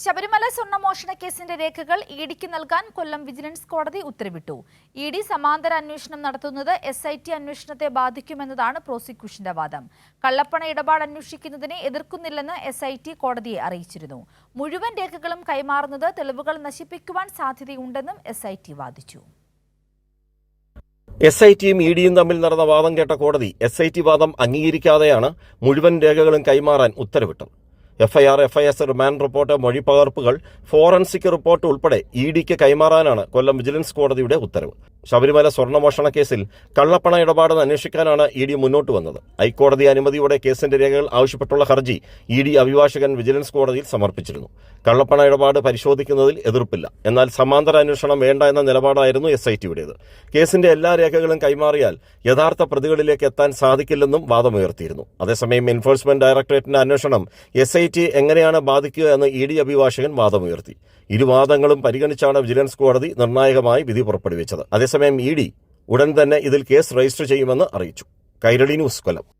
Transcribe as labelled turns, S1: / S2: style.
S1: ശബരിമല സ്വർണ്ണമോഷണ കേസിന്റെ രേഖകൾ ഇഡിക്ക് നൽകാൻ കൊല്ലം വിജിലൻസ് കോടതി ഉത്തരവിട്ടു. ഇഡി സമാന്തര അന്വേഷണം നടത്തുന്നത് SIT അന്വേഷണത്തെ ബാധിക്കുമെന്നതാണ് പ്രോസിക്യൂഷന്റെ വാദം. കള്ളപ്പണ ഇടപാട് അന്വേഷിക്കുന്നതിനെ എതിർക്കുന്നില്ലെന്ന് SIT കോടതിയെ അറിയിച്ചിരുന്നു. മുഴുവൻ രേഖകളും കൈമാറുന്നത് തെളിവുകൾ നശിപ്പിക്കുവാൻ സാധ്യതയുണ്ടെന്നും SIT വാദിച്ചു.
S2: SITയും ഇഡിയും തമ്മിൽ നടന്ന വാദം കേട്ട കോടതി SIT വാദം അംഗീകരിക്കാതെയാണ് മുഴുവൻ രേഖകളും കൈമാറാൻ ഉത്തരവിട്ടത്. FIR, FIS, റിമാൻഡ് റിപ്പോർട്ട്, മൊഴിപ്പകർപ്പുകൾ, ഫോറൻസിക് റിപ്പോർട്ട് ഉൾപ്പെടെ ഇഡിക്ക് കൈമാറാനാണ് കൊല്ലം വിജിലൻസ് കോടതിയുടെ ഉത്തരവ്. ശബരിമല സ്വർണ്ണമോഷണ കേസിൽ കള്ളപ്പണ ഇടപാട് അന്വേഷിക്കാനാണ് ഇഡി മുന്നോട്ട് വന്നത്. ഹൈക്കോടതി അനുമതിയോടെ കേസിന്റെ രേഖകൾ ആവശ്യപ്പെട്ടുള്ള ഹർജി ഇഡി അഭിഭാഷകൻ വിജിലൻസ് കോടതിയിൽ സമർപ്പിച്ചിരുന്നു. കള്ളപ്പണ ഇടപാട് പരിശോധിക്കുന്നതിൽ എതിർപ്പില്ല, എന്നാൽ സമാന്തര അന്വേഷണം വേണ്ട എന്ന നിലപാടായിരുന്നു SITയുടേത്. കേസിന്റെ എല്ലാ രേഖകളും കൈമാറിയാൽ യഥാർത്ഥ പ്രതികളിലേക്ക് എത്താൻ സാധിക്കില്ലെന്നും വാദമുയർത്തിയിരുന്നു. അതേസമയം എൻഫോഴ്സ്മെന്റ് ഡയറക്ടറേറ്റിന്റെ അന്വേഷണം SIT എങ്ങനെയാണ് ബാധിക്കുക എന്ന് ഇഡി അഭിഭാഷകൻ വാദമുയർത്തി. ഇരുവാദങ്ങളും പരിഗണിച്ചാണ് വിജിലൻസ് കോടതി നിർണായകമായി വിധി പുറപ്പെടുവിച്ചത്. അതേസമയം ഇഡി ഉടൻ തന്നെ ഇതിൽ കേസ് രജിസ്റ്റർ ചെയ്യുമെന്ന് അറിയിച്ചു. കൈരളി ന്യൂസ്, കൊല്ലം.